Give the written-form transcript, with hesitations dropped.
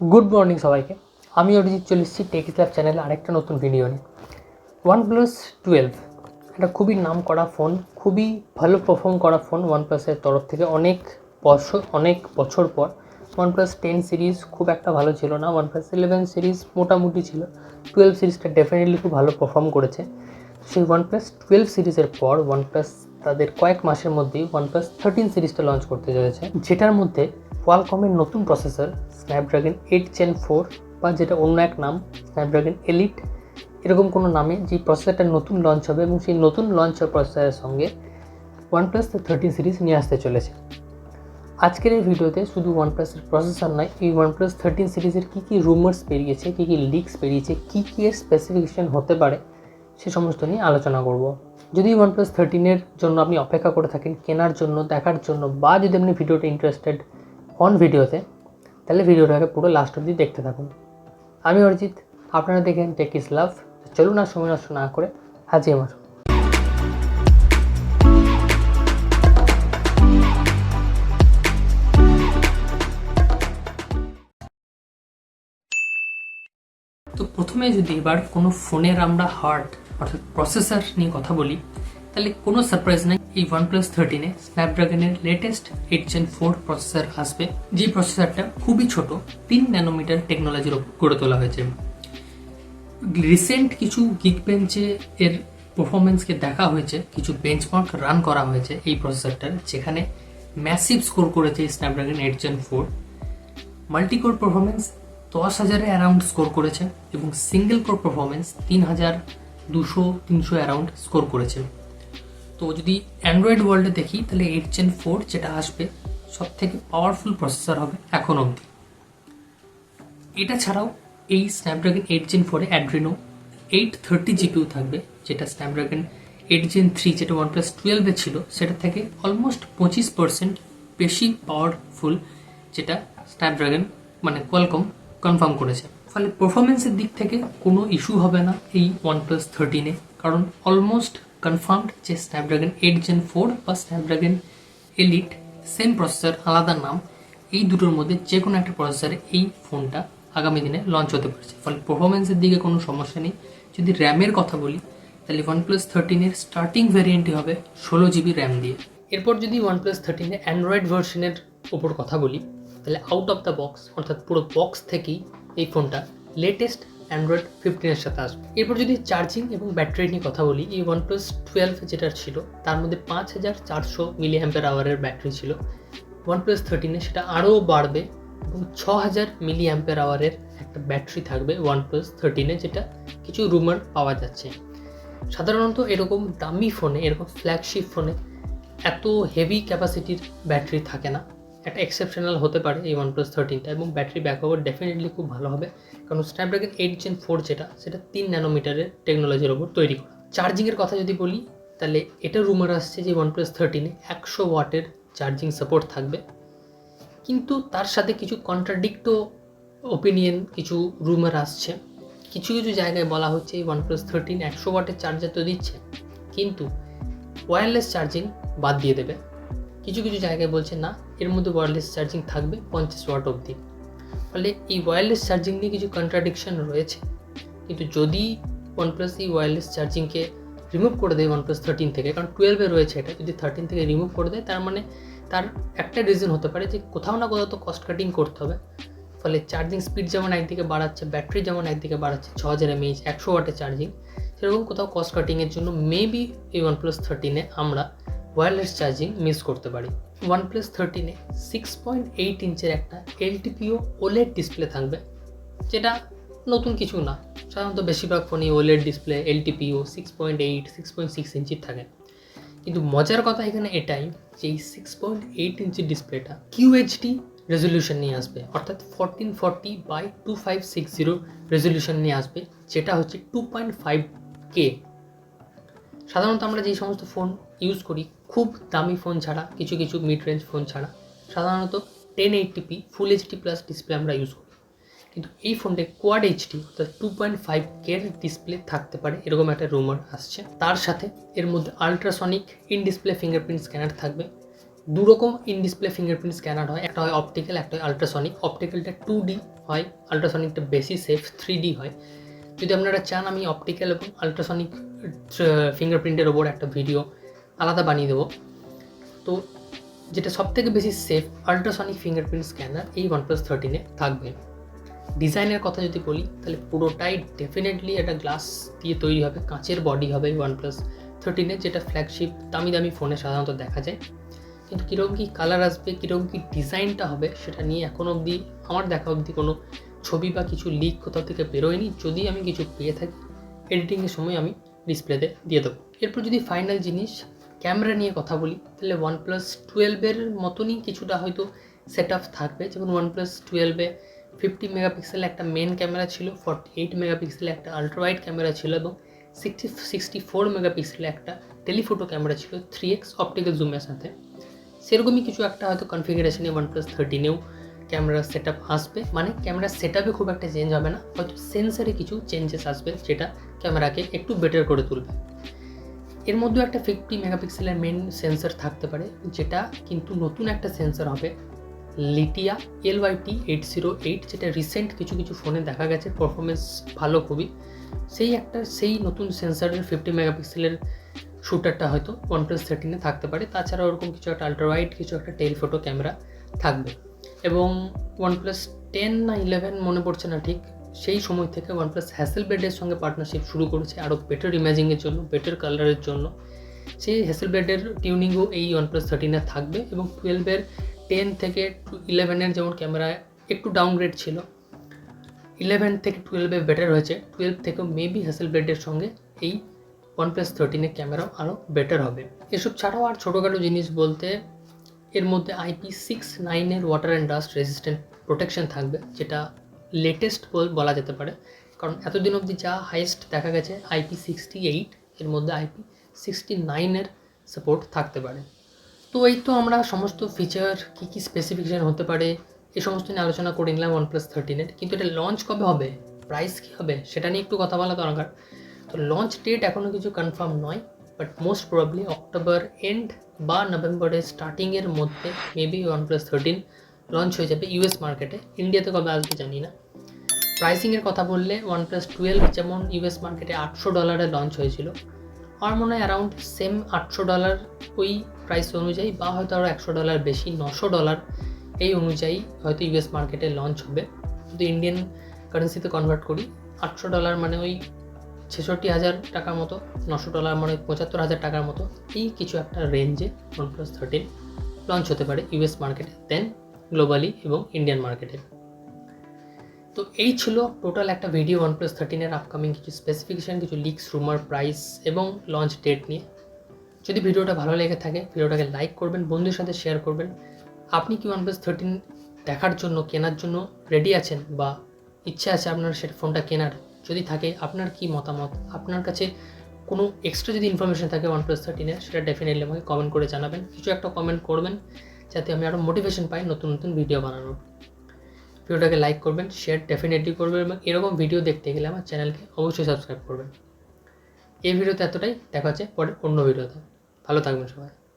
Good morning সবাইকে। আমি অরিজিৎ চলে এসেছি টেক ল্যাব চ্যানেলে আরেকটা নতুন ভিডিও নিয়ে। OnePlus 12 একটা খুবই নাম করা ফোন, খুবই ভালো পারফর্ম করা ফোন ওয়ানপ্লাসের তরফ থেকে। অনেক বছর পর OnePlus 10 সিরিজ খুব একটা ভালো ছিল না, OnePlus 11 সিরিজ মোটামুটি ছিল, 12 সিরিজটা ডেফিনেটলি খুব ভালো পারফর্ম করেছে। সেই OnePlus 12 সিরিজের পর ওয়ানপ্লাস তাদের কয়েক মাসের মধ্যেই OnePlus 13 সিরিজটা লঞ্চ করতে চলেছে, যেটার মধ্যে কোয়ালকমের নতুন প্রসেসর স্ন্যাপড্রাগন 8 Gen 4 বা যেটা অন্য এক নাম স্ন্যাপড্রাগন এলিট, এরকম কোনো নামে যে প্রসেসরটা নতুন লঞ্চ হবে এবং সেই নতুন লঞ্চ হওয়া প্রসেসরের সঙ্গে OnePlus 13 সিরিজ নিয়ে আসতে চলেছে। আজকের এই ভিডিওতে শুধু ওয়ানপ্লাসের প্রসেসর নয়, এই OnePlus 13 সিরিজের কী কী রুমার্স বেরিয়েছে, কী কী লিক্স বেরিয়েছে, কী কী এর স্পেসিফিকেশন হতে পারে সে সমস্ত নিয়ে আলোচনা করব। যদি OnePlus 13 জন্য আপনি অপেক্ষা করে থাকেন কেনার জন্য, দেখার জন্য, বা যদি আপনি ভিডিওতে ইন্টারেস্টেড হন ভিডিওতে, তাহলে ভিডিওটাকে পুরো লাস্ট অবধি দেখতে থাকুন। আমি অরিজিৎ, আপনারা দেখেন টেক ইজ লাভ। চলুন আর সময় নষ্ট না করে হাজির আমার। তো প্রথমে যদি এবার কোনো ফোনের আমরা হার্ড অর্থাৎ প্রসেসর নিয়ে কথা বলি, তাহলে কোনো সারপ্রাইজ নেই, এই OnePlus 13 স্ন্যাপড্রাগনের লেটেস্ট 8 Gen 4 প্রসেসর আসবে, যে প্রসেসরটা খুবই ছোট 3 ন্যানোমিটার টেকনোলজির ওপর গড়ে তোলা হয়েছে। রিসেন্ট কিছু গিকবেঞ্চে এর পারফরমেন্সকে দেখা হয়েছে, কিছু বেঞ্চমার্ক রান করা হয়েছে এই প্রসেসরটার, যেখানে ম্যাসিভ স্কোর করেছে Snapdragon 8 Gen 4। Multicore performance 10,000 around score করেছে এবং single core performance 3,200-300 around score করেছে। তো যদি অ্যান্ড্রয়েড ওয়ার্ল্ডে দেখি, তাহলে 8 Gen 4 যেটা আসবে সব থেকে পাওয়ারফুল প্রসেসর হবে এখন অবধি। এটা ছাড়াও এই স্ন্যাপড্রাগন 8 Gen 4 অ্যাড্রিনো 830 জিপিইউ থাকবে, যেটা স্ন্যাপড্রাগন 8 Gen 3 যেটা OnePlus 12 ছিল সেটা থেকে অলমোস্ট 25% বেশি পাওয়ারফুল, যেটা স্ন্যাপড্রাগন মানে কোয়ালকম কনফার্ম করেছে। ফলে পারফরমেন্সের দিক থেকে কোনো ইস্যু হবে না এই OnePlus 13, কারণ অলমোস্ট কনফার্মড যে স্ন্যাপড্রাগন 8 Gen 4 বা স্ন্যাপড্রাগন এলিট, সেম প্রসেসর আলাদা নাম, এই দুটোর মধ্যে যে কোনো একটা প্রসেসরে এই ফোনটা আগামী দিনে লঞ্চ হতে পারছে। ফলে পারফরমেন্সের দিকে কোনো সমস্যা নেই। যদি র্যামের কথা বলি, তাহলে OnePlus 13 স্টার্টিং ভ্যারিয়েন্টই হবে 16GB র্যাম দিয়ে। এরপর যদি OnePlus 13 অ্যান্ড্রয়েড ভার্সনের ওপর কথা বলি, তাহলে আউট অফ দ্য বক্স অর্থাৎ পুরো বক্স থেকেই এই ফোনটা লেটেস্ট অ্যান্ড্রয়েড 15 সাথে আসবে। এরপর যদি চার্জিং এবং ব্যাটারি নিয়ে কথা বলি, এই OnePlus 12 যেটা ছিল তার মধ্যে 5400 mAh ব্যাটারি ছিল, OnePlus 13 সেটা আরও বাড়বে এবং 6000 mAh একটা ব্যাটারি থাকবে OnePlus 13, যেটা কিছু রুমার পাওয়া যাচ্ছে। সাধারণত এরকম দামি ফোনে, এরকম ফ্ল্যাগশিপ ফোনে এত হেভি ক্যাপাসিটির ব্যাটারি থাকে না। একটা এক্সেপশনাল হতে পারে এই OnePlus 13টা, এবং ব্যাটারি ব্যাকআপও ডেফিনেটলি খুব ভালো হবে, কারণ স্ন্যাপড্রাগন 8 Gen 4 সেটা 3 ন্যানোমিটারের টেকনোলজির ওপর তৈরি করা। চার্জিংয়ের কথা যদি বলি, তাহলে এটা রুমার আসছে যে OnePlus 13 100 ওয়াটের চার্জিং সাপোর্ট থাকবে, কিন্তু তার সাথে কিছু কন্ট্রাডিক্টো ওপিনিয়ন, কিছু রুমার আসছে। কিছু কিছু জায়গায় বলা হচ্ছে এই OnePlus 13 100 ওয়াটের চার্জার তো দিচ্ছে, কিন্তু ওয়্যারলেস চার্জিং বাদ দিয়ে দেবে। কিছু কিছু জায়গায় বলছে না, এর মধ্যে ওয়্যারলেস চার্জিং থাকবে 50 ওয়াট অবধি। ফলে এই ওয়্যারলেস চার্জিং নিয়ে কিছু কন্ট্রাডিকশন রয়েছে, কিন্তু যদি OnePlus এই ওয়্যারলেস চার্জিংকে রিমুভ করে দেয় OnePlus 13 থেকে, কারণ 12 রয়েছে এটা, যদি 13 থেকে রিমুভ করে দেয়, তার মানে তার একটা রিজন হতে পারে যে কোথাও না কোথাও তো কস্ট কাটিং করতে হবে। ফলে চার্জিং স্পিড যেমন একদিকে বাড়াচ্ছে, ব্যাটারি যেমন একদিকে বাড়াচ্ছে, 6000 mAh 100 ওয়াটের চার্জিং, সেরকম কোথাও কস্ট কাটিংয়ের জন্য মেবি এই OnePlus 13 আমরা ওয়্যারলেস চার্জিং মিস করতে পারি। OnePlus 13 6.8 ইঞ্চের একটা LTPO OLED ডিসপ্লে থাকবে, যেটা নতুন কিছু না। সাধারণত বেশিরভাগ ফোনই OLED ডিসপ্লে LTPO 6.8, 6.6 ইঞ্চির থাকে। কিন্তু মজার কথা এখানে এটাই যে এই 6.8 ইঞ্চির ডিসপ্লেটা QHD রেজলিউশন নিয়ে আসবে, অর্থাৎ 1440x2560 রেজলিউশন নিয়ে আসবে, যেটা হচ্ছে 2.5K। সাধারণত আমরা যেই সমস্ত ফোন ইউজ করি, খুব দামি ফোন ছাড়া, কিছু কিছু মিড রেঞ্জ ফোন ছাড়া, সাধারণত 1080p full HD plus display আমরা ইউজ করি, কিন্তু এই ফোনটা কোয়াড এইচডি অর্থাৎ 2.5K ডিসপ্লে থাকতে পারে, এরকম একটা রুমার আসছে। তার সাথে এর মধ্যে ultrasonic in display fingerprint scanner থাকবে, দু রকম ইন ডিসপ্লে ফিঙ্গারপ্রিন্ট স্ক্যানার হয়, একটা হয় অপটিক্যাল, একটা হয় আল্ট্রাসনিক। অপটিক্যালটা 2D হয়, আল্ট্রাসনিকটা বেশি সেফ 3D হয়। যদি আপনারা চান আমি অপটিক্যাল এবং আল্ট্রাসনিক ফিঙ্গারপ্রিন্টের ওপর একটা ভিডিও আলাদা বানিয়ে দেবো। তো যেটা সবথেকে বেশি সেফ আল্ট্রাসনিক ফিঙ্গারপ্রিন্ট স্ক্যানার এই OnePlus 13-এ থাকবে। ডিজাইনের কথা যদি বলি তাহলে পুরোটাই ডেফিনেটলি একটা গ্লাস দিয়ে তৈরি হবে, কাঁচের বডি হবে OnePlus 13-এ, যেটা ফ্ল্যাগশিপ দামি দামি ফোনে সাধারণত দেখা যায়। কিন্তু কীরকম কী কালার আসবে, কীরকম কী ডিজাইনটা হবে সেটা নিয়ে এখন অবধি আমার দেখা অবধি কোনো ছবি বা কিছু লিক কোথাও থেকে বেরোয়নি। যদি আমি কিছু পেয়ে থাকি এডিটিংয়ের সময় আমি ডিসপ্লেতে দিয়ে দেবো। এরপর যদি ফাইনাল জিনিস ক্যামেরা নিয়ে কথা বলি তাহলে OnePlus 12-এর মতনই কিছুটা হয়তো সেট আপ থাকবে। যেমন OnePlus 12-এ 50 মেগাপিক্সেল একটা মেন ক্যামেরা ছিল, 48 মেগাপিক্সেল একটা আল্ট্রাওয়াইড ক্যামেরা ছিল এবং 64 মেগাপিক্সেল একটা টেলিফোটো ক্যামেরা ছিল 3x অপটিক্যাল জুমের সাথে। সেরকমই কিছু একটা হয়তো কনফিগারেশনে OnePlus 13-এও ক্যামেরা সেট আপ আসবে। মানে ক্যামেরা সেট আপে খুব একটা চেঞ্জ হবে না, হয়তো সেন্সারে কিছু চেঞ্জেস আসবে যেটা ক্যামেরাকে একটু বেটার করে তুলবে। এর মধ্যেও একটা 50 মেগাপিক্সেলের মেন সেন্সর থাকতে পারে, যেটা কিন্তু নতুন একটা সেন্সর হবে লিটিয়া LYT-808, যেটা রিসেন্ট কিছু কিছু ফোনে দেখা গেছে পারফরমেন্স ভালো খুবই। সেই নতুন সেন্সরের 50 মেগাপিক্সেলের শুটারটা হয়তো OnePlus 13-এ থাকতে পারে। তাছাড়া ওরকম কিছু একটা আল্ট্রাওয়াইড কিছু একটা টেলিফোটো ক্যামেরা থাকবে। এবং OnePlus 10 না 11 মনে পড়ছে না ঠিক, সেই সময় থেকে OnePlus হ্যাসেলব্লেডের সঙ্গে পার্টনারশিপ শুরু করেছে আরও বেটার ইমেজিংয়ের জন্য, বেটার কালারের জন্য। সেই হ্যাসেলব্লেডের টিউনিংও এই OnePlus 13-এ থাকবে। এবং 12-এর 10 থেকে 11-এর যেমন ক্যামেরা একটু ডাউনগ্রেড ছিল, 11 থেকে 12-এ বেটার হয়েছে। 12 থেকেও মেবি হ্যাসেলব্লেডের সঙ্গে এই OnePlus 13-এর ক্যামেরাও আরও বেটার হবে। এসব ছাড়াও আর ছোটোখাটো জিনিস বলতে এর মধ্যে IP69-এর water and dust resistant protection থাকবে, যেটা লেটেস্ট বলা যেতে পারে। কারণ এতদিন অবধি যা হাইয়েস্ট দেখা গেছে IP68, এর মধ্যে IP69-এর সাপোর্ট থাকতে পারে। তো এই তো আমরা সমস্ত ফিচার কী কী স্পেসিফিকেশান হতে পারে এই সমস্ত নিয়ে আলোচনা করে নিলাম OnePlus 13-এর। কিন্তু এটা লঞ্চ কবে হবে, প্রাইস কী হবে সেটা নিয়ে একটু কথা বলা দরকার। তো লঞ্চ ডেট এখনও কিছু কনফার্ম নয়, but most probably October end বা নভেম্বরের স্টার্টিংয়ের মধ্যে মেবি OnePlus 13 লঞ্চ হয়ে যাবে US মার্কেটে। ইন্ডিয়াতে কবে আসবে জানি না। প্রাইসিংয়ের কথা বললে OnePlus 12 যেমন US মার্কেটে $800 লঞ্চ হয়েছিল, আমার মনে হয় অ্যারাউন্ড সেম $800 ওই প্রাইস অনুযায়ী, বা হয়তো আরও $100 বেশি $900 এই অনুযায়ী হয়তো US মার্কেটে লঞ্চ হবে। যদি ইন্ডিয়ান কারেন্সিতে কনভার্ট করি $800 মানে ওই 66,000 টাকার মতো, $900 মানে 75,000 টাকার মতো, এই কিছু একটা রেঞ্জে OnePlus 13 লঞ্চ হতে পারে US মার্কেটে, দেন গ্লোবালি এবং ইন্ডিয়ান মার্কেটে। তো এই ছিল টোটাল একটা ভিডিও OnePlus 13-এর আপকামিং কিছু স্পেসিফিকেশান, কিছু লিক্স, রুমার, প্রাইস এবং লঞ্চ ডেট নিয়ে। যদি ভিডিওটা ভালো লেগে থাকে ভিডিওটাকে লাইক করবেন, বন্ধুদের সাথে শেয়ার করবেন। আপনি কি OnePlus 13 দেখার জন্য, কেনার জন্য রেডি আছেন বা ইচ্ছা আছে আপনার সেটা ফোনটা কেনার? যদি থাকে আপনার কি মতামত, আপনার কাছে কোনো এক্সট্রা যদি ইনফরমেশন থাকে OnePlus 13-এর, সেটা ডেফিনেটলি আমাকে কমেন্ট করে জানাবেন। কিছু একটা কমেন্ট করবেন যাতে আমি আরও মোটিভেশন পাই নতুন নতুন ভিডিও বানানোর। ভিডিওটাকে লাইক করবেন, শেয়ার ডেফিনেটলি করবেন এবং এরকম ভিডিও দেখতে গেলে আমার চ্যানেলকে অবশ্যই সাবস্ক্রাইব করবেন। এই ভিডিওতে এতটাই, দেখা হচ্ছে পরে অন্য ভিডিওতে। ভালো থাকবেন সবাই।